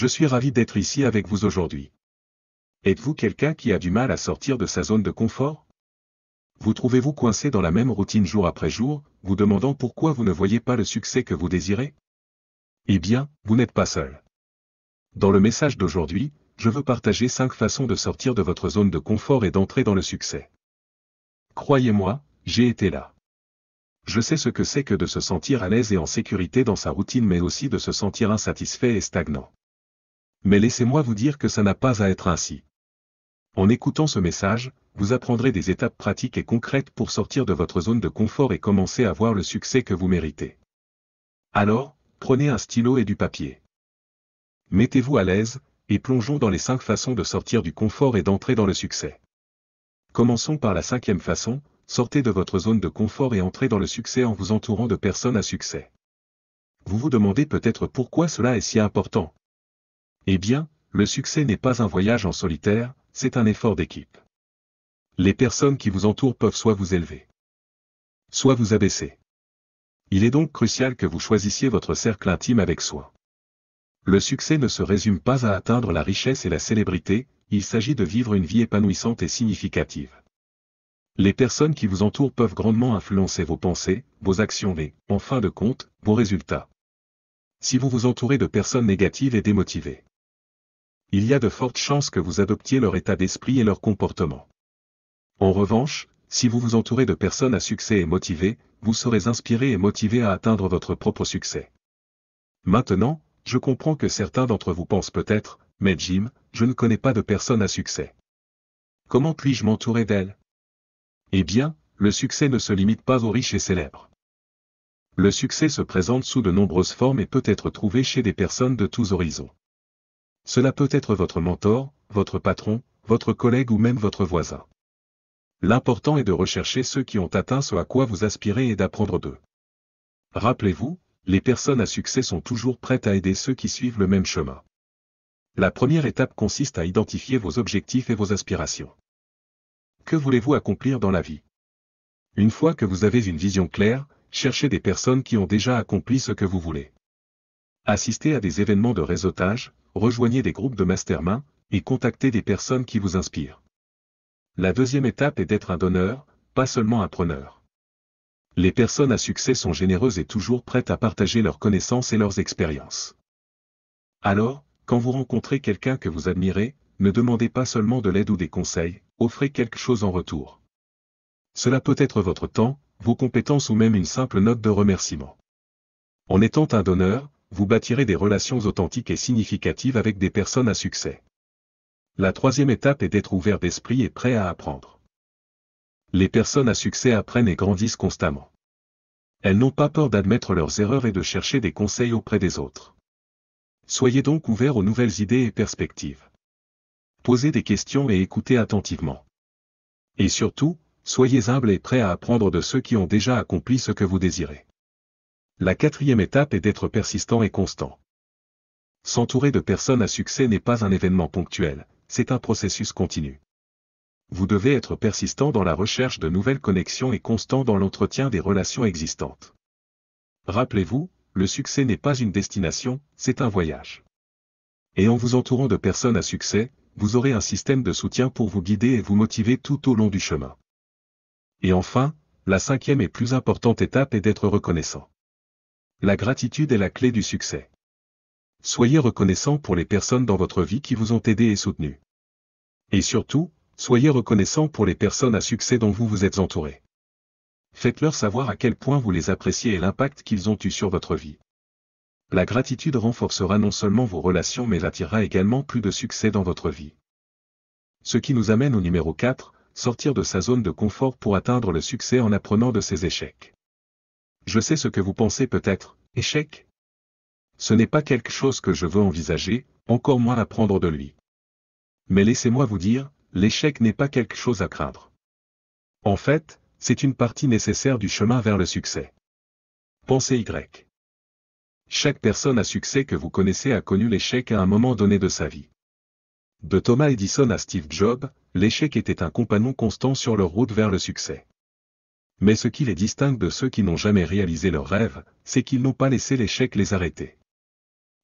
Je suis ravi d'être ici avec vous aujourd'hui. Êtes-vous quelqu'un qui a du mal à sortir de sa zone de confort? Vous trouvez-vous coincé dans la même routine jour après jour, vous demandant pourquoi vous ne voyez pas le succès que vous désirez? Eh bien, vous n'êtes pas seul. Dans le message d'aujourd'hui, je veux partager 5 façons de sortir de votre zone de confort et d'entrer dans le succès. Croyez-moi, j'ai été là. Je sais ce que c'est que de se sentir à l'aise et en sécurité dans sa routine mais aussi de se sentir insatisfait et stagnant. Mais laissez-moi vous dire que ça n'a pas à être ainsi. En écoutant ce message, vous apprendrez des étapes pratiques et concrètes pour sortir de votre zone de confort et commencer à voir le succès que vous méritez. Alors, prenez un stylo et du papier. Mettez-vous à l'aise, et plongeons dans les 5 façons de sortir du confort et d'entrer dans le succès. Commençons par la 5e façon, sortez de votre zone de confort et entrez dans le succès en vous entourant de personnes à succès. Vous vous demandez peut-être pourquoi cela est si important. Eh bien, le succès n'est pas un voyage en solitaire, c'est un effort d'équipe. Les personnes qui vous entourent peuvent soit vous élever, soit vous abaisser. Il est donc crucial que vous choisissiez votre cercle intime avec soin. Le succès ne se résume pas à atteindre la richesse et la célébrité, il s'agit de vivre une vie épanouissante et significative. Les personnes qui vous entourent peuvent grandement influencer vos pensées, vos actions et, en fin de compte, vos résultats. Si vous vous entourez de personnes négatives et démotivées, il y a de fortes chances que vous adoptiez leur état d'esprit et leur comportement. En revanche, si vous vous entourez de personnes à succès et motivées, vous serez inspiré et motivé à atteindre votre propre succès. Maintenant, je comprends que certains d'entre vous pensent peut-être, mais Jim, je ne connais pas de personnes à succès. Comment puis-je m'entourer d'elles? Eh bien, le succès ne se limite pas aux riches et célèbres. Le succès se présente sous de nombreuses formes et peut être trouvé chez des personnes de tous horizons. Cela peut être votre mentor, votre patron, votre collègue ou même votre voisin. L'important est de rechercher ceux qui ont atteint ce à quoi vous aspirez et d'apprendre d'eux. Rappelez-vous, les personnes à succès sont toujours prêtes à aider ceux qui suivent le même chemin. La première étape consiste à identifier vos objectifs et vos aspirations. Que voulez-vous accomplir dans la vie? Une fois que vous avez une vision claire, cherchez des personnes qui ont déjà accompli ce que vous voulez. Assistez à des événements de réseautage, rejoignez des groupes de mastermind, et contactez des personnes qui vous inspirent. La deuxième étape est d'être un donneur, pas seulement un preneur. Les personnes à succès sont généreuses et toujours prêtes à partager leurs connaissances et leurs expériences. Alors, quand vous rencontrez quelqu'un que vous admirez, ne demandez pas seulement de l'aide ou des conseils, offrez quelque chose en retour. Cela peut être votre temps, vos compétences ou même une simple note de remerciement. En étant un donneur, vous bâtirez des relations authentiques et significatives avec des personnes à succès. La troisième étape est d'être ouvert d'esprit et prêt à apprendre. Les personnes à succès apprennent et grandissent constamment. Elles n'ont pas peur d'admettre leurs erreurs et de chercher des conseils auprès des autres. Soyez donc ouverts aux nouvelles idées et perspectives. Posez des questions et écoutez attentivement. Et surtout, soyez humbles et prêts à apprendre de ceux qui ont déjà accompli ce que vous désirez. La quatrième étape est d'être persistant et constant. S'entourer de personnes à succès n'est pas un événement ponctuel, c'est un processus continu. Vous devez être persistant dans la recherche de nouvelles connexions et constant dans l'entretien des relations existantes. Rappelez-vous, le succès n'est pas une destination, c'est un voyage. Et en vous entourant de personnes à succès, vous aurez un système de soutien pour vous guider et vous motiver tout au long du chemin. Et enfin, la 5e et plus importante étape est d'être reconnaissant. La gratitude est la clé du succès. Soyez reconnaissant pour les personnes dans votre vie qui vous ont aidé et soutenu. Et surtout, soyez reconnaissant pour les personnes à succès dont vous vous êtes entouré. Faites-leur savoir à quel point vous les appréciez et l'impact qu'ils ont eu sur votre vie. La gratitude renforcera non seulement vos relations mais attirera également plus de succès dans votre vie. Ce qui nous amène au numéro 4, sortir de sa zone de confort pour atteindre le succès en apprenant de ses échecs. Je sais ce que vous pensez peut-être, échec? Ce n'est pas quelque chose que je veux envisager, encore moins apprendre de lui. Mais laissez-moi vous dire, l'échec n'est pas quelque chose à craindre. En fait, c'est une partie nécessaire du chemin vers le succès. Pensez Y. Chaque personne à succès que vous connaissez a connu l'échec à un moment donné de sa vie. De Thomas Edison à Steve Jobs, l'échec était un compagnon constant sur leur route vers le succès. Mais ce qui les distingue de ceux qui n'ont jamais réalisé leurs rêves, c'est qu'ils n'ont pas laissé l'échec les arrêter.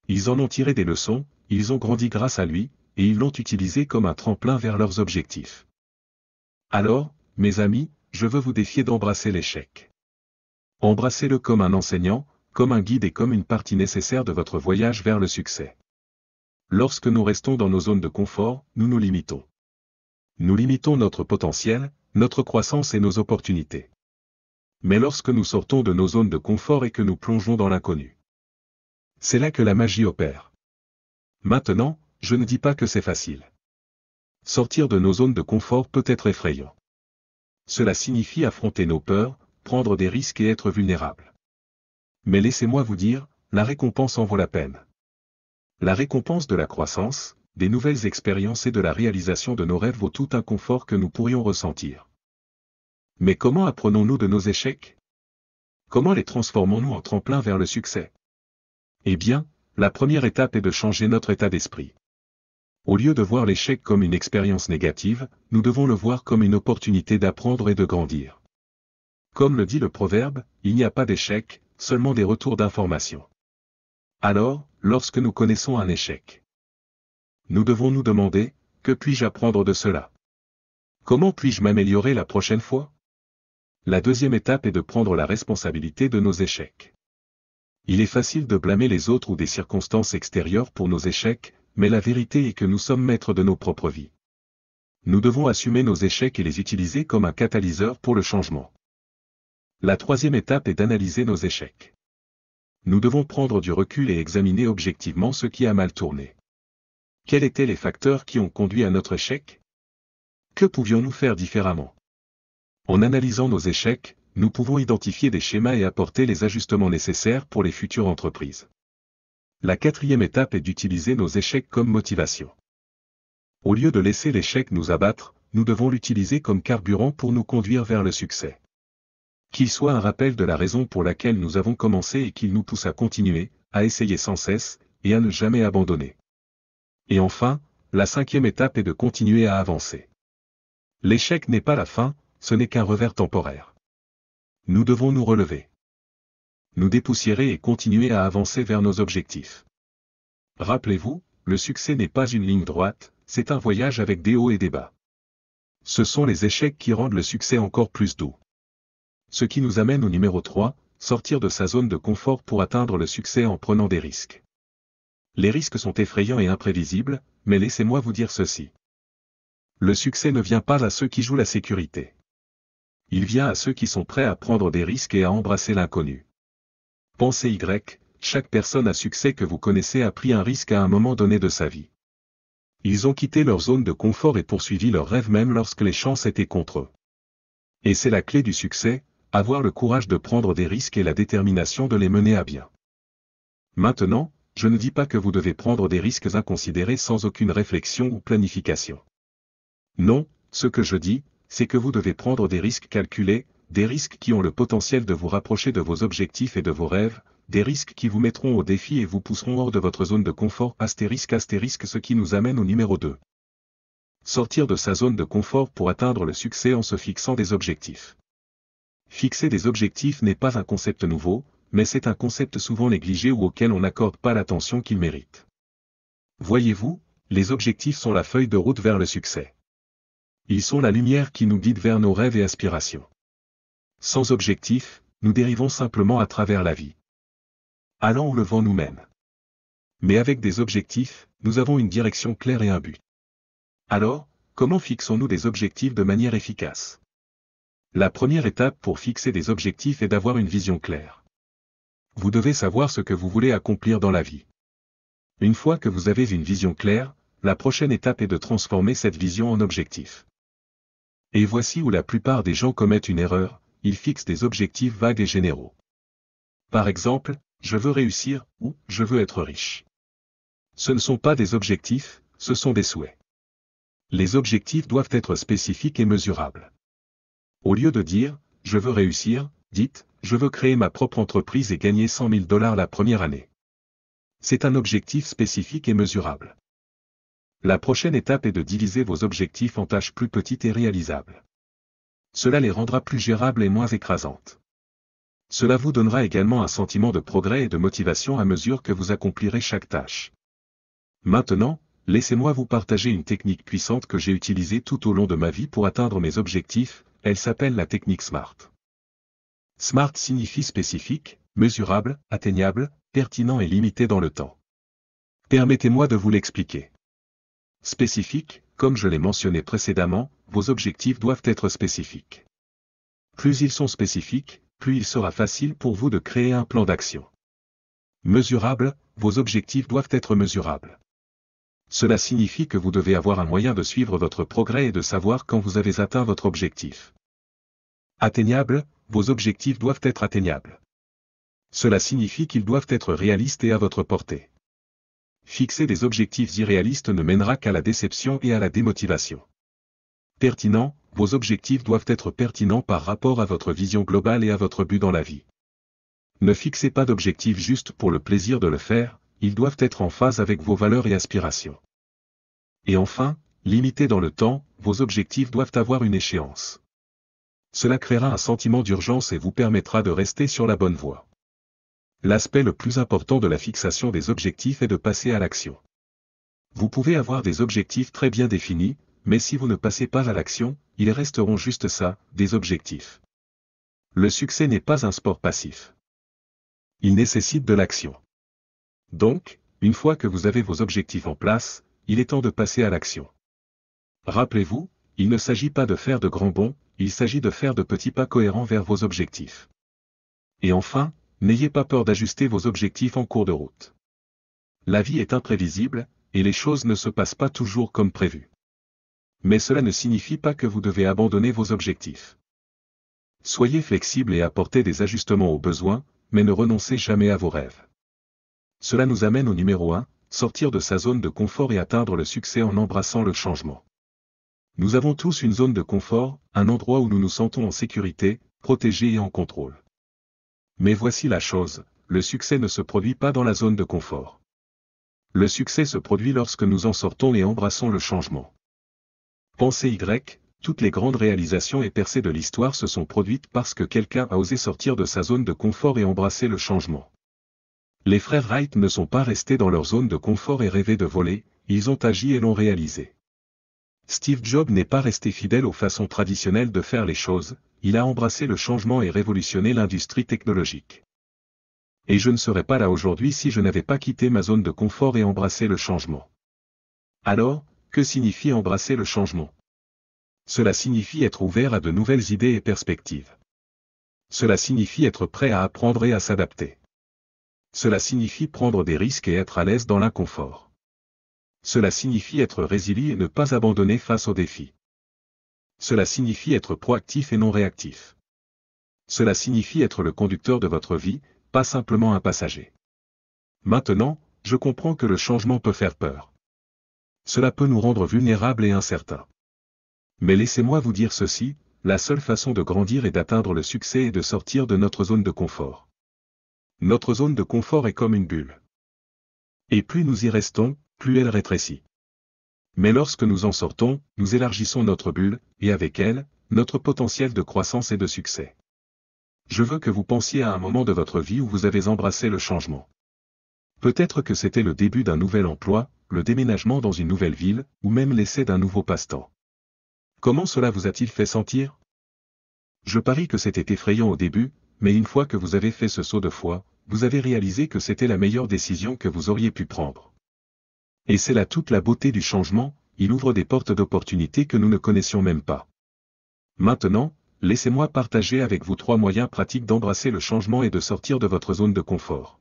Ils en ont tiré des leçons, ils ont grandi grâce à lui, et ils l'ont utilisé comme un tremplin vers leurs objectifs. Alors, mes amis, je veux vous défier d'embrasser l'échec. Embrassez-le comme un enseignant, comme un guide et comme une partie nécessaire de votre voyage vers le succès. Lorsque nous restons dans nos zones de confort, nous nous limitons. Nous limitons notre potentiel, notre croissance et nos opportunités. Mais lorsque nous sortons de nos zones de confort et que nous plongeons dans l'inconnu, c'est là que la magie opère. Maintenant, je ne dis pas que c'est facile. Sortir de nos zones de confort peut être effrayant. Cela signifie affronter nos peurs, prendre des risques et être vulnérable. Mais laissez-moi vous dire, la récompense en vaut la peine. La récompense de la croissance, des nouvelles expériences et de la réalisation de nos rêves vaut tout inconfort que nous pourrions ressentir. Mais comment apprenons-nous de nos échecs? Comment les transformons-nous en tremplin vers le succès? Eh bien, la première étape est de changer notre état d'esprit. Au lieu de voir l'échec comme une expérience négative, nous devons le voir comme une opportunité d'apprendre et de grandir. Comme le dit le proverbe, il n'y a pas d'échec, seulement des retours d'informations. Alors, lorsque nous connaissons un échec, nous devons nous demander, que puis-je apprendre de cela? Comment puis-je m'améliorer la prochaine fois? La deuxième étape est de prendre la responsabilité de nos échecs. Il est facile de blâmer les autres ou des circonstances extérieures pour nos échecs, mais la vérité est que nous sommes maîtres de nos propres vies. Nous devons assumer nos échecs et les utiliser comme un catalyseur pour le changement. La troisième étape est d'analyser nos échecs. Nous devons prendre du recul et examiner objectivement ce qui a mal tourné. Quels étaient les facteurs qui ont conduit à notre échec? Que pouvions-nous faire différemment? En analysant nos échecs, nous pouvons identifier des schémas et apporter les ajustements nécessaires pour les futures entreprises. La quatrième étape est d'utiliser nos échecs comme motivation. Au lieu de laisser l'échec nous abattre, nous devons l'utiliser comme carburant pour nous conduire vers le succès. Qu'il soit un rappel de la raison pour laquelle nous avons commencé et qu'il nous pousse à continuer, à essayer sans cesse, et à ne jamais abandonner. Et enfin, la cinquième étape est de continuer à avancer. L'échec n'est pas la fin, ce n'est qu'un revers temporaire. Nous devons nous relever, nous dépoussiérer et continuer à avancer vers nos objectifs. Rappelez-vous, le succès n'est pas une ligne droite, c'est un voyage avec des hauts et des bas. Ce sont les échecs qui rendent le succès encore plus doux. Ce qui nous amène au numéro 3, sortir de sa zone de confort pour atteindre le succès en prenant des risques. Les risques sont effrayants et imprévisibles, mais laissez-moi vous dire ceci. Le succès ne vient pas à ceux qui jouent la sécurité. Il vient à ceux qui sont prêts à prendre des risques et à embrasser l'inconnu. Pensez Y, chaque personne à succès que vous connaissez a pris un risque à un moment donné de sa vie. Ils ont quitté leur zone de confort et poursuivi leurs rêves même lorsque les chances étaient contre eux. Et c'est la clé du succès, avoir le courage de prendre des risques et la détermination de les mener à bien. Maintenant, je ne dis pas que vous devez prendre des risques inconsidérés sans aucune réflexion ou planification. Non, ce que je dis, c'est que vous devez prendre des risques calculés, des risques qui ont le potentiel de vous rapprocher de vos objectifs et de vos rêves, des risques qui vous mettront au défi et vous pousseront hors de votre zone de confort astérisque, ce qui nous amène au numéro 2. Sortir de sa zone de confort pour atteindre le succès en se fixant des objectifs. Fixer des objectifs n'est pas un concept nouveau, mais c'est un concept souvent négligé ou auquel on n'accorde pas l'attention qu'il mérite. Voyez-vous, les objectifs sont la feuille de route vers le succès. Ils sont la lumière qui nous guide vers nos rêves et aspirations. Sans objectif, nous dérivons simplement à travers la vie, allant où le vent nous mène. Mais avec des objectifs, nous avons une direction claire et un but. Alors, comment fixons-nous des objectifs de manière efficace? La première étape pour fixer des objectifs est d'avoir une vision claire. Vous devez savoir ce que vous voulez accomplir dans la vie. Une fois que vous avez une vision claire, la prochaine étape est de transformer cette vision en objectif. Et voici où la plupart des gens commettent une erreur, ils fixent des objectifs vagues et généraux. Par exemple, je veux réussir ou je veux être riche. Ce ne sont pas des objectifs, ce sont des souhaits. Les objectifs doivent être spécifiques et mesurables. Au lieu de dire « je veux réussir », dites « je veux créer ma propre entreprise et gagner 100 000 $ la première année ». C'est un objectif spécifique et mesurable. La prochaine étape est de diviser vos objectifs en tâches plus petites et réalisables. Cela les rendra plus gérables et moins écrasantes. Cela vous donnera également un sentiment de progrès et de motivation à mesure que vous accomplirez chaque tâche. Maintenant, laissez-moi vous partager une technique puissante que j'ai utilisée tout au long de ma vie pour atteindre mes objectifs, elle s'appelle la technique SMART. SMART signifie spécifique, mesurable, atteignable, pertinent et limité dans le temps. Permettez-moi de vous l'expliquer. Spécifique, comme je l'ai mentionné précédemment, vos objectifs doivent être spécifiques. Plus ils sont spécifiques, plus il sera facile pour vous de créer un plan d'action. Mesurable, vos objectifs doivent être mesurables. Cela signifie que vous devez avoir un moyen de suivre votre progrès et de savoir quand vous avez atteint votre objectif. Atteignable, vos objectifs doivent être atteignables. Cela signifie qu'ils doivent être réalistes et à votre portée. Fixer des objectifs irréalistes ne mènera qu'à la déception et à la démotivation. Pertinent, vos objectifs doivent être pertinents par rapport à votre vision globale et à votre but dans la vie. Ne fixez pas d'objectifs juste pour le plaisir de le faire, ils doivent être en phase avec vos valeurs et aspirations. Et enfin, limité dans le temps, vos objectifs doivent avoir une échéance. Cela créera un sentiment d'urgence et vous permettra de rester sur la bonne voie. L'aspect le plus important de la fixation des objectifs est de passer à l'action. Vous pouvez avoir des objectifs très bien définis, mais si vous ne passez pas à l'action, ils resteront juste ça, des objectifs. Le succès n'est pas un sport passif. Il nécessite de l'action. Donc, une fois que vous avez vos objectifs en place, il est temps de passer à l'action. Rappelez-vous, il ne s'agit pas de faire de grands bonds, il s'agit de faire de petits pas cohérents vers vos objectifs. Et enfin, n'ayez pas peur d'ajuster vos objectifs en cours de route. La vie est imprévisible, et les choses ne se passent pas toujours comme prévu. Mais cela ne signifie pas que vous devez abandonner vos objectifs. Soyez flexible et apportez des ajustements aux besoins, mais ne renoncez jamais à vos rêves. Cela nous amène au numéro 1, sortir de sa zone de confort et atteindre le succès en embrassant le changement. Nous avons tous une zone de confort, un endroit où nous nous sentons en sécurité, protégés et en contrôle. Mais voici la chose, le succès ne se produit pas dans la zone de confort. Le succès se produit lorsque nous en sortons et embrassons le changement. Pensez Y, toutes les grandes réalisations et percées de l'histoire se sont produites parce que quelqu'un a osé sortir de sa zone de confort et embrasser le changement. Les frères Wright ne sont pas restés dans leur zone de confort et rêvé de voler, ils ont agi et l'ont réalisé. Steve Jobs n'est pas resté fidèle aux façons traditionnelles de faire les choses, il a embrassé le changement et révolutionné l'industrie technologique. Et je ne serais pas là aujourd'hui si je n'avais pas quitté ma zone de confort et embrassé le changement. Alors, que signifie embrasser le changement? Cela signifie être ouvert à de nouvelles idées et perspectives. Cela signifie être prêt à apprendre et à s'adapter. Cela signifie prendre des risques et être à l'aise dans l'inconfort. Cela signifie être résilient et ne pas abandonner face aux défis. Cela signifie être proactif et non réactif. Cela signifie être le conducteur de votre vie, pas simplement un passager. Maintenant, je comprends que le changement peut faire peur. Cela peut nous rendre vulnérables et incertains. Mais laissez-moi vous dire ceci, la seule façon de grandir et d'atteindre le succès est de sortir de notre zone de confort. Notre zone de confort est comme une bulle. Et plus nous y restons, plus elle rétrécit. Mais lorsque nous en sortons, nous élargissons notre bulle, et avec elle, notre potentiel de croissance et de succès. Je veux que vous pensiez à un moment de votre vie où vous avez embrassé le changement. Peut-être que c'était le début d'un nouvel emploi, le déménagement dans une nouvelle ville, ou même l'essai d'un nouveau passe-temps. Comment cela vous a-t-il fait sentir? Je parie que c'était effrayant au début, mais une fois que vous avez fait ce saut de foi, vous avez réalisé que c'était la meilleure décision que vous auriez pu prendre. Et c'est là toute la beauté du changement, il ouvre des portes d'opportunités que nous ne connaissions même pas. Maintenant, laissez-moi partager avec vous 3 moyens pratiques d'embrasser le changement et de sortir de votre zone de confort.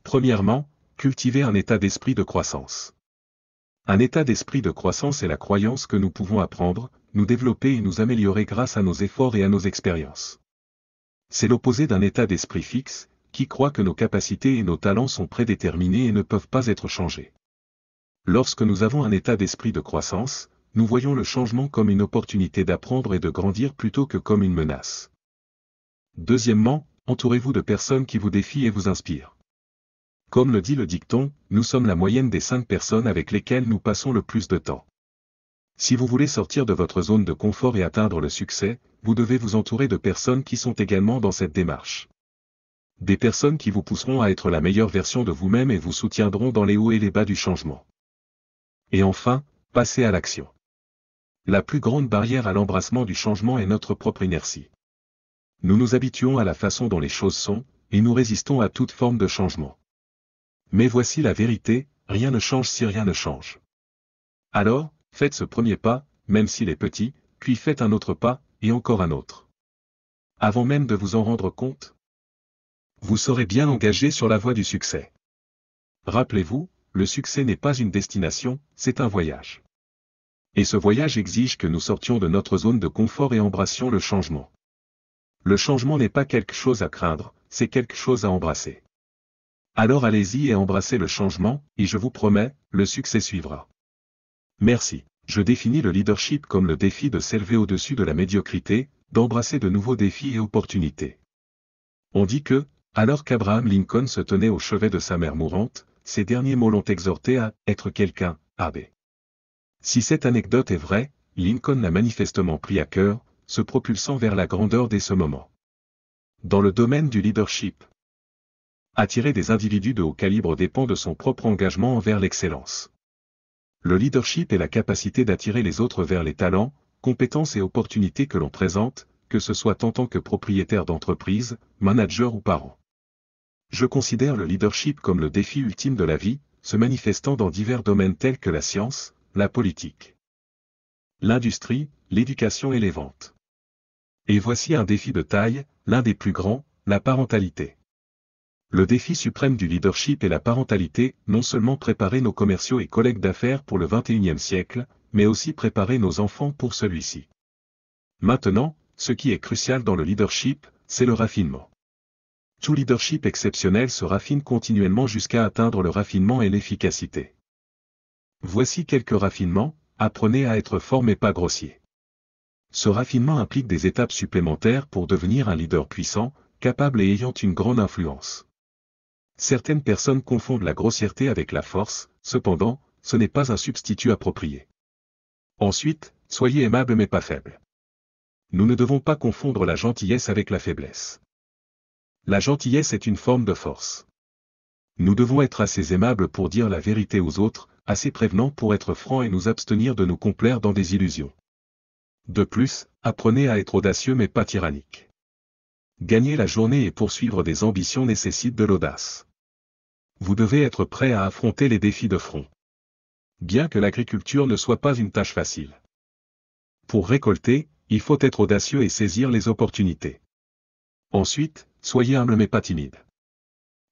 Premièrement, cultivez un état d'esprit de croissance. Un état d'esprit de croissance est la croyance que nous pouvons apprendre, nous développer et nous améliorer grâce à nos efforts et à nos expériences. C'est l'opposé d'un état d'esprit fixe, qui croit que nos capacités et nos talents sont prédéterminés et ne peuvent pas être changés. Lorsque nous avons un état d'esprit de croissance, nous voyons le changement comme une opportunité d'apprendre et de grandir plutôt que comme une menace. Deuxièmement, entourez-vous de personnes qui vous défient et vous inspirent. Comme le dit le dicton, nous sommes la moyenne des 5 personnes avec lesquelles nous passons le plus de temps. Si vous voulez sortir de votre zone de confort et atteindre le succès, vous devez vous entourer de personnes qui sont également dans cette démarche. Des personnes qui vous pousseront à être la meilleure version de vous-même et vous soutiendront dans les hauts et les bas du changement. Et enfin, passez à l'action. La plus grande barrière à l'embrassement du changement est notre propre inertie. Nous nous habituons à la façon dont les choses sont, et nous résistons à toute forme de changement. Mais voici la vérité, rien ne change si rien ne change. Alors, faites ce premier pas, même s'il est petit, puis faites un autre pas, et encore un autre. Avant même de vous en rendre compte, vous serez bien engagé sur la voie du succès. Rappelez-vous, le succès n'est pas une destination, c'est un voyage. Et ce voyage exige que nous sortions de notre zone de confort et embrassions le changement. Le changement n'est pas quelque chose à craindre, c'est quelque chose à embrasser. Alors allez-y et embrassez le changement, et je vous promets, le succès suivra. Merci. Je définis le leadership comme le défi de s'élever au-dessus de la médiocrité, d'embrasser de nouveaux défis et opportunités. On dit que, alors qu'Abraham Lincoln se tenait au chevet de sa mère mourante, ces derniers mots l'ont exhorté à « être quelqu'un », AB. Si cette anecdote est vraie, Lincoln l'a manifestement pris à cœur, se propulsant vers la grandeur dès ce moment. Dans le domaine du leadership, attirer des individus de haut calibre dépend de son propre engagement envers l'excellence. Le leadership est la capacité d'attirer les autres vers les talents, compétences et opportunités que l'on présente, que ce soit en tant que propriétaire d'entreprise, manager ou parent. Je considère le leadership comme le défi ultime de la vie, se manifestant dans divers domaines tels que la science, la politique, l'industrie, l'éducation et les ventes. Et voici un défi de taille, l'un des plus grands, la parentalité. Le défi suprême du leadership est la parentalité, non seulement préparer nos commerciaux et collègues d'affaires pour le XXIe siècle, mais aussi préparer nos enfants pour celui-ci. Maintenant, ce qui est crucial dans le leadership, c'est le raffinement. Tout leadership exceptionnel se raffine continuellement jusqu'à atteindre le raffinement et l'efficacité. Voici quelques raffinements, apprenez à être fort mais pas grossier. Ce raffinement implique des étapes supplémentaires pour devenir un leader puissant, capable et ayant une grande influence. Certaines personnes confondent la grossièreté avec la force, cependant, ce n'est pas un substitut approprié. Ensuite, soyez aimable mais pas faible. Nous ne devons pas confondre la gentillesse avec la faiblesse. La gentillesse est une forme de force. Nous devons être assez aimables pour dire la vérité aux autres, assez prévenants pour être francs et nous abstenir de nous complaire dans des illusions. De plus, apprenez à être audacieux mais pas tyrannique. Gagner la journée et poursuivre des ambitions nécessite de l'audace. Vous devez être prêt à affronter les défis de front. Bien que l'agriculture ne soit pas une tâche facile. Pour récolter, il faut être audacieux et saisir les opportunités. Ensuite, soyez humble mais pas timide.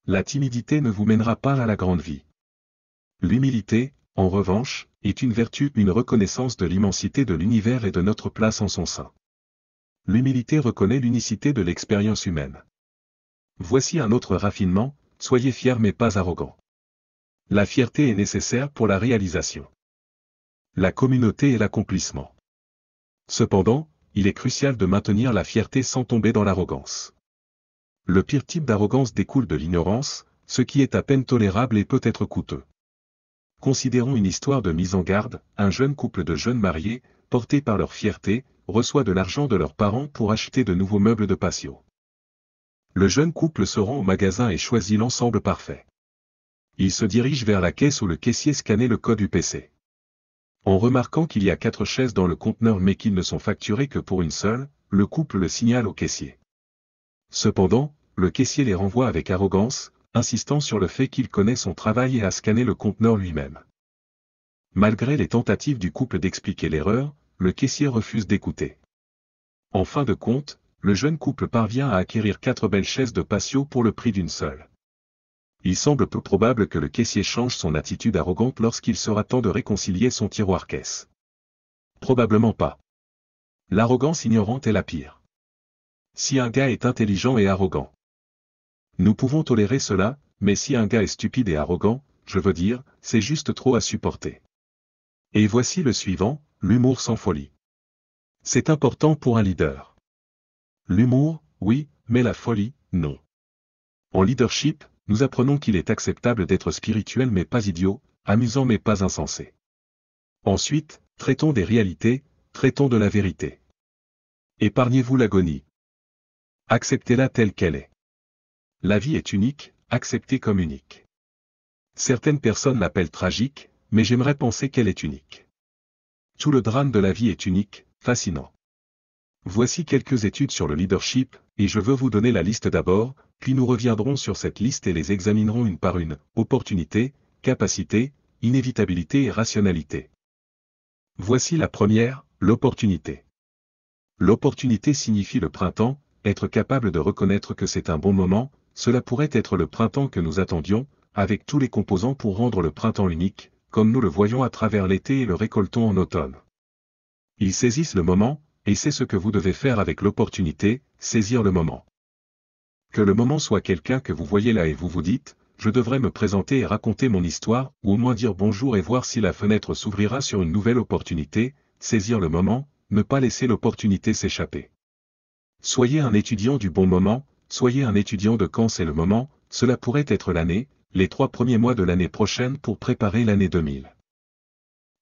La timidité ne vous mènera pas à la grande vie. L'humilité, en revanche, est une vertu, une reconnaissance de l'immensité de l'univers et de notre place en son sein. L'humilité reconnaît l'unicité de l'expérience humaine. Voici un autre raffinement, soyez fiers mais pas arrogants. La fierté est nécessaire pour la réalisation. La communauté et l'accomplissement. Cependant, il est crucial de maintenir la fierté sans tomber dans l'arrogance. Le pire type d'arrogance découle de l'ignorance, ce qui est à peine tolérable et peut être coûteux. Considérons une histoire de mise en garde, un jeune couple de jeunes mariés, portés par leur fierté, reçoit de l'argent de leurs parents pour acheter de nouveaux meubles de patio. Le jeune couple se rend au magasin et choisit l'ensemble parfait. Il se dirige vers la caisse où le caissier scannait le code UPC. En remarquant qu'il y a 4 chaises dans le conteneur mais qu'ils ne sont facturées que pour une seule, le couple le signale au caissier. Cependant, le caissier les renvoie avec arrogance, insistant sur le fait qu'il connaît son travail et a scanné le conteneur lui-même. Malgré les tentatives du couple d'expliquer l'erreur, le caissier refuse d'écouter. En fin de compte, le jeune couple parvient à acquérir 4 belles chaises de patio pour le prix d'une seule. Il semble peu probable que le caissier change son attitude arrogante lorsqu'il sera temps de réconcilier son tiroir-caisse. Probablement pas. L'arrogance ignorante est la pire. Si un gars est intelligent et arrogant, nous pouvons tolérer cela, mais si un gars est stupide et arrogant, je veux dire, c'est juste trop à supporter. Et voici le suivant, l'humour sans folie. C'est important pour un leader. L'humour, oui, mais la folie, non. En leadership, nous apprenons qu'il est acceptable d'être spirituel mais pas idiot, amusant mais pas insensé. Ensuite, traitons des réalités, traitons de la vérité. Épargnez-vous l'agonie. Acceptez-la telle qu'elle est. La vie est unique, acceptée comme unique. Certaines personnes l'appellent tragique, mais j'aimerais penser qu'elle est unique. Tout le drame de la vie est unique, fascinant. Voici quelques études sur le leadership, et je veux vous donner la liste d'abord, puis nous reviendrons sur cette liste et les examinerons une par une: opportunité, capacité, inévitabilité et rationalité. Voici la première, l'opportunité. L'opportunité signifie le printemps, être capable de reconnaître que c'est un bon moment, cela pourrait être le printemps que nous attendions, avec tous les composants pour rendre le printemps unique, comme nous le voyons à travers l'été et le récoltons en automne. Ils saisissent le moment, et c'est ce que vous devez faire avec l'opportunité, saisir le moment. Que le moment soit quelqu'un que vous voyez là et vous vous dites, je devrais me présenter et raconter mon histoire, ou au moins dire bonjour et voir si la fenêtre s'ouvrira sur une nouvelle opportunité, saisir le moment, ne pas laisser l'opportunité s'échapper. Soyez un étudiant du bon moment, soyez un étudiant de quand c'est le moment, cela pourrait être l'année, les 3 premiers mois de l'année prochaine pour préparer l'année 2000.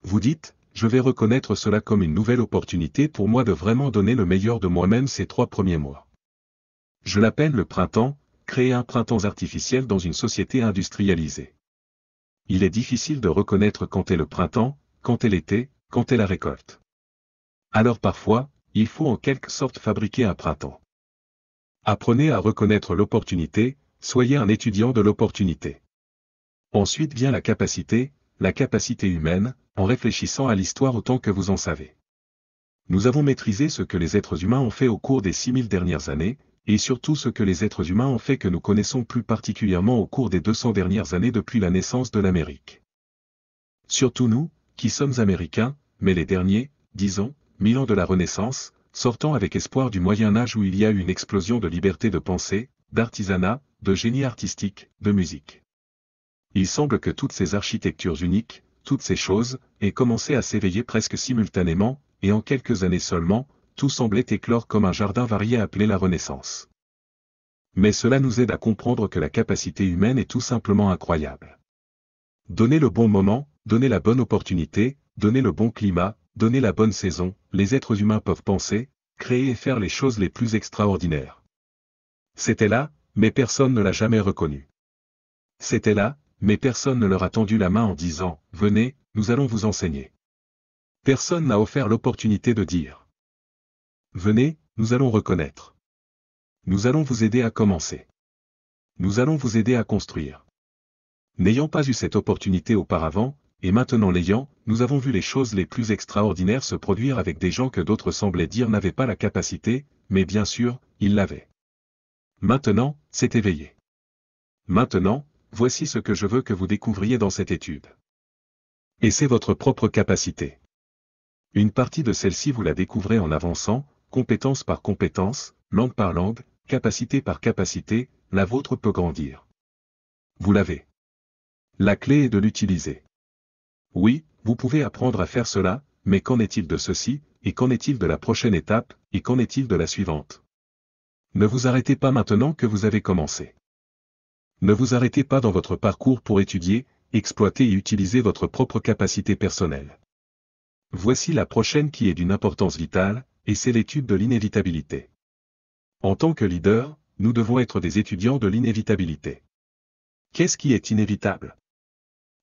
Vous dites, je vais reconnaître cela comme une nouvelle opportunité pour moi de vraiment donner le meilleur de moi-même ces 3 premiers mois. Je l'appelle le printemps, créer un printemps artificiel dans une société industrialisée. Il est difficile de reconnaître quand est le printemps, quand est l'été, quand est la récolte. Alors parfois, il faut en quelque sorte fabriquer un printemps. Apprenez à reconnaître l'opportunité, soyez un étudiant de l'opportunité. Ensuite vient la capacité humaine, en réfléchissant à l'histoire autant que vous en savez. Nous avons maîtrisé ce que les êtres humains ont fait au cours des 6000 dernières années, et surtout ce que les êtres humains ont fait que nous connaissons plus particulièrement au cours des 200 dernières années depuis la naissance de l'Amérique. Surtout nous, qui sommes américains, mais les derniers, disons, 1000 ans de la Renaissance, sortant avec espoir du Moyen Âge où il y a eu une explosion de liberté de pensée, d'artisanat, de génie artistique, de musique. Il semble que toutes ces architectures uniques, toutes ces choses, aient commencé à s'éveiller presque simultanément, et en quelques années seulement, tout semblait éclore comme un jardin varié appelé la Renaissance. Mais cela nous aide à comprendre que la capacité humaine est tout simplement incroyable. Donner le bon moment, donner la bonne opportunité, donner le bon climat, donner la bonne saison, les êtres humains peuvent penser, créer et faire les choses les plus extraordinaires. C'était là, mais personne ne l'a jamais reconnu. C'était là, mais personne ne leur a tendu la main en disant, venez, nous allons vous enseigner. Personne n'a offert l'opportunité de dire. Venez, nous allons reconnaître. Nous allons vous aider à commencer. Nous allons vous aider à construire. N'ayant pas eu cette opportunité auparavant, et maintenant l'ayant, nous avons vu les choses les plus extraordinaires se produire avec des gens que d'autres semblaient dire n'avaient pas la capacité, mais bien sûr, ils l'avaient. Maintenant, c'est éveillé. Maintenant, voici ce que je veux que vous découvriez dans cette étude. Et c'est votre propre capacité. Une partie de celle-ci vous la découvrez en avançant, compétence par compétence, langue par langue, capacité par capacité, la vôtre peut grandir. Vous l'avez. La clé est de l'utiliser. Oui, vous pouvez apprendre à faire cela, mais qu'en est-il de ceci, et qu'en est-il de la prochaine étape, et qu'en est-il de la suivante? Ne vous arrêtez pas maintenant que vous avez commencé. Ne vous arrêtez pas dans votre parcours pour étudier, exploiter et utiliser votre propre capacité personnelle. Voici la prochaine qui est d'une importance vitale, et c'est l'étude de l'inévitabilité. En tant que leader, nous devons être des étudiants de l'inévitabilité. Qu'est-ce qui est inévitable?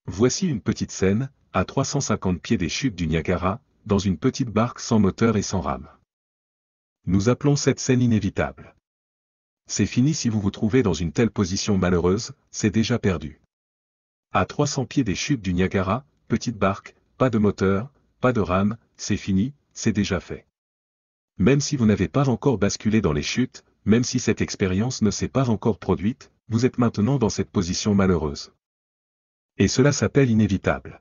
Voici une petite scène, à 350 pieds des chutes du Niagara, dans une petite barque sans moteur et sans rame. Nous appelons cette scène inévitable. C'est fini si vous vous trouvez dans une telle position malheureuse, c'est déjà perdu. À 300 pieds des chutes du Niagara, petite barque, pas de moteur, pas de rame, c'est fini, c'est déjà fait. Même si vous n'avez pas encore basculé dans les chutes, même si cette expérience ne s'est pas encore produite, vous êtes maintenant dans cette position malheureuse. Et cela s'appelle inévitable.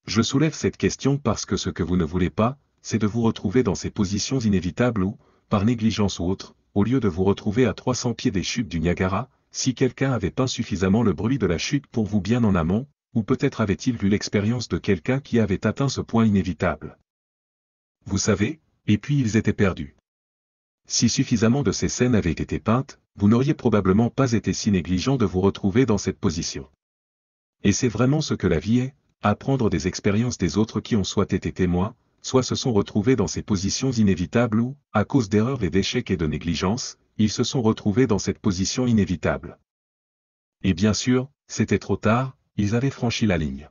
Je soulève cette question parce que ce que vous ne voulez pas, c'est de vous retrouver dans ces positions inévitables où, par négligence ou autre, au lieu de vous retrouver à 300 pieds des chutes du Niagara, si quelqu'un avait peint suffisamment le bruit de la chute pour vous bien en amont, ou peut-être avait-il vu l'expérience de quelqu'un qui avait atteint ce point inévitable. Vous savez, et puis ils étaient perdus. Si suffisamment de ces scènes avaient été peintes, vous n'auriez probablement pas été si négligent de vous retrouver dans cette position. Et c'est vraiment ce que la vie est, apprendre des expériences des autres qui ont soit été témoins, soit se sont retrouvés dans ces positions inévitables ou, à cause d'erreurs et d'échecs et de négligence, ils se sont retrouvés dans cette position inévitable. Et bien sûr, c'était trop tard, ils avaient franchi la ligne.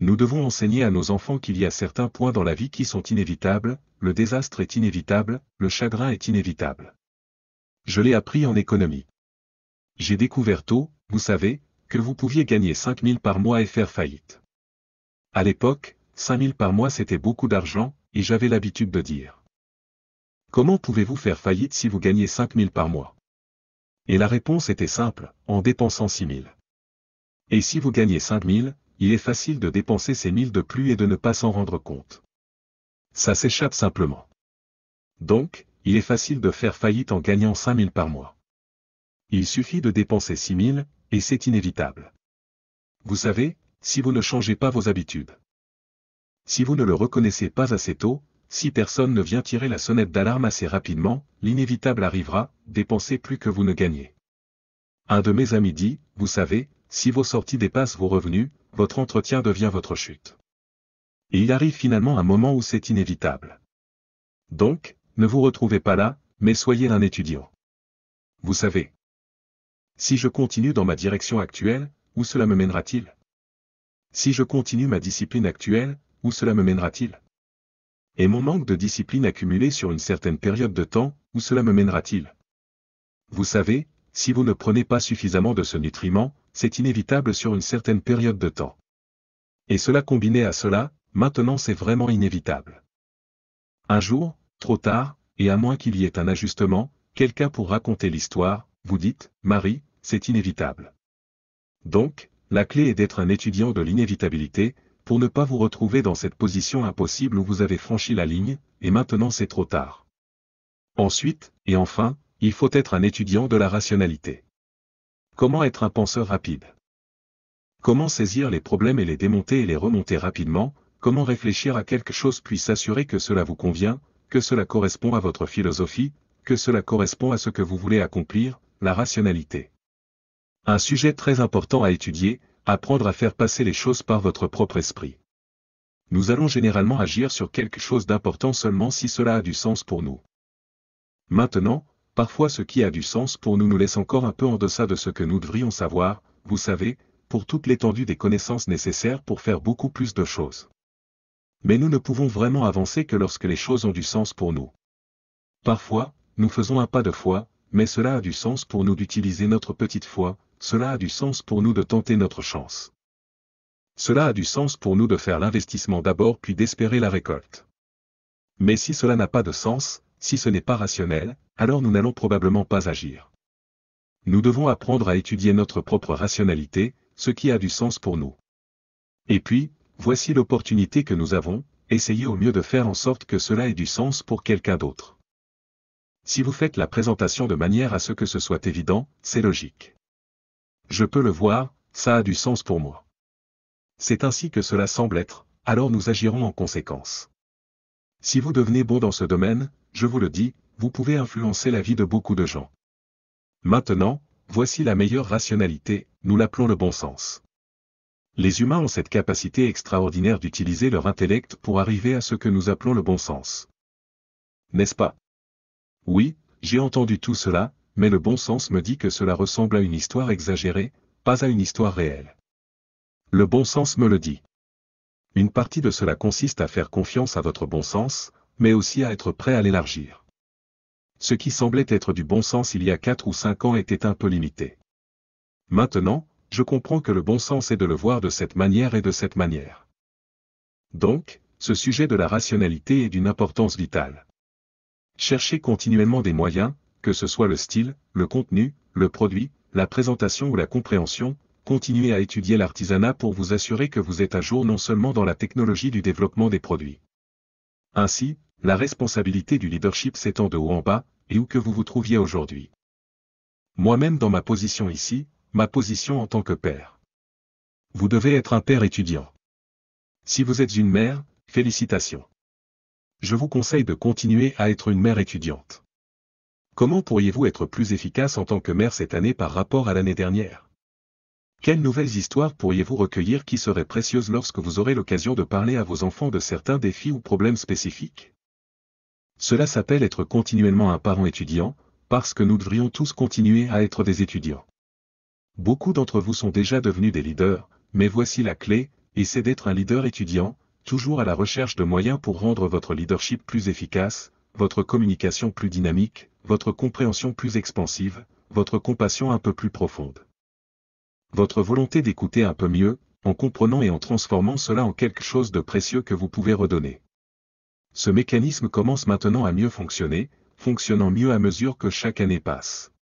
Nous devons enseigner à nos enfants qu'il y a certains points dans la vie qui sont inévitables, le désastre est inévitable, le chagrin est inévitable. Je l'ai appris en économie. J'ai découvert tôt, vous savez, que vous pouviez gagner 5 000 par mois et faire faillite. À l'époque, 5 000 par mois c'était beaucoup d'argent, et j'avais l'habitude de dire. Comment pouvez-vous faire faillite si vous gagnez 5 000 par mois? Et la réponse était simple, en dépensant 6 000. Et si vous gagnez 5 000, il est facile de dépenser ces 1000 de plus et de ne pas s'en rendre compte. Ça s'échappe simplement. Donc, il est facile de faire faillite en gagnant 5 000 par mois. Il suffit de dépenser 6 000, et c'est inévitable. Vous savez, si vous ne changez pas vos habitudes. Si vous ne le reconnaissez pas assez tôt, si personne ne vient tirer la sonnette d'alarme assez rapidement, l'inévitable arrivera, dépensez plus que vous ne gagnez. Un de mes amis dit, vous savez, si vos sorties dépassent vos revenus, votre entretien devient votre chute. Et il arrive finalement un moment où c'est inévitable. Donc, ne vous retrouvez pas là, mais soyez un étudiant. Vous savez. Si je continue dans ma direction actuelle, où cela me mènera-t-il? Si je continue ma discipline actuelle, où cela me mènera-t-il? Et mon manque de discipline accumulé sur une certaine période de temps, où cela me mènera-t-il? Vous savez, si vous ne prenez pas suffisamment de ce nutriment, c'est inévitable sur une certaine période de temps. Et cela combiné à cela, maintenant c'est vraiment inévitable. Un jour, trop tard, et à moins qu'il y ait un ajustement, quelqu'un pour raconter l'histoire, vous dites, Marie, c'est inévitable. Donc, la clé est d'être un étudiant de l'inévitabilité, pour ne pas vous retrouver dans cette position impossible où vous avez franchi la ligne, et maintenant c'est trop tard. Ensuite, et enfin, il faut être un étudiant de la rationalité. Comment être un penseur rapide? Comment saisir les problèmes et les démonter et les remonter rapidement? Comment réfléchir à quelque chose puis s'assurer que cela vous convient, que cela correspond à votre philosophie, que cela correspond à ce que vous voulez accomplir, la rationalité. Un sujet très important à étudier, apprendre à faire passer les choses par votre propre esprit. Nous allons généralement agir sur quelque chose d'important seulement si cela a du sens pour nous. Maintenant, parfois ce qui a du sens pour nous nous laisse encore un peu en deçà de ce que nous devrions savoir, vous savez, pour toute l'étendue des connaissances nécessaires pour faire beaucoup plus de choses. Mais nous ne pouvons vraiment avancer que lorsque les choses ont du sens pour nous. Parfois, nous faisons un pas de foi, mais cela a du sens pour nous d'utiliser notre petite foi, cela a du sens pour nous de tenter notre chance. Cela a du sens pour nous de faire l'investissement d'abord puis d'espérer la récolte. Mais si cela n'a pas de sens, si ce n'est pas rationnel, alors nous n'allons probablement pas agir. Nous devons apprendre à étudier notre propre rationalité, ce qui a du sens pour nous. Et puis, voici l'opportunité que nous avons, essayez au mieux de faire en sorte que cela ait du sens pour quelqu'un d'autre. Si vous faites la présentation de manière à ce que ce soit évident, c'est logique. Je peux le voir, ça a du sens pour moi. C'est ainsi que cela semble être, alors nous agirons en conséquence. Si vous devenez bon dans ce domaine, je vous le dis, vous pouvez influencer la vie de beaucoup de gens. Maintenant, voici la meilleure rationalité, nous l'appelons le bon sens. Les humains ont cette capacité extraordinaire d'utiliser leur intellect pour arriver à ce que nous appelons le bon sens. N'est-ce pas? Oui, j'ai entendu tout cela, mais le bon sens me dit que cela ressemble à une histoire exagérée, pas à une histoire réelle. Le bon sens me le dit. Une partie de cela consiste à faire confiance à votre bon sens, mais aussi à être prêt à l'élargir. Ce qui semblait être du bon sens il y a 4 ou 5 ans était un peu limité. Maintenant, je comprends que le bon sens est de le voir de cette manière et de cette manière. Donc, ce sujet de la rationalité est d'une importance vitale. Cherchez continuellement des moyens, que ce soit le style, le contenu, le produit, la présentation ou la compréhension, continuez à étudier l'artisanat pour vous assurer que vous êtes à jour non seulement dans la technologie du développement des produits. Ainsi, la responsabilité du leadership s'étend de haut en bas, et où que vous vous trouviez aujourd'hui. Moi-même dans ma position ici, ma position en tant que père. Vous devez être un père étudiant. Si vous êtes une mère, félicitations. Je vous conseille de continuer à être une mère étudiante. Comment pourriez-vous être plus efficace en tant que mère cette année par rapport à l'année dernière? Quelles nouvelles histoires pourriez-vous recueillir qui seraient précieuses lorsque vous aurez l'occasion de parler à vos enfants de certains défis ou problèmes spécifiques? Cela s'appelle être continuellement un parent étudiant, parce que nous devrions tous continuer à être des étudiants. Beaucoup d'entre vous sont déjà devenus des leaders, mais voici la clé, et c'est d'être un leader étudiant, toujours à la recherche de moyens pour rendre votre leadership plus efficace, votre communication plus dynamique, votre compréhension plus expansive, votre compassion un peu plus profonde. Votre volonté d'écouter un peu mieux, en comprenant et en transformant cela en quelque chose de précieux que vous pouvez redonner. Ce mécanisme commence maintenant à mieux fonctionner, fonctionnant mieux à mesure que chaque année passe.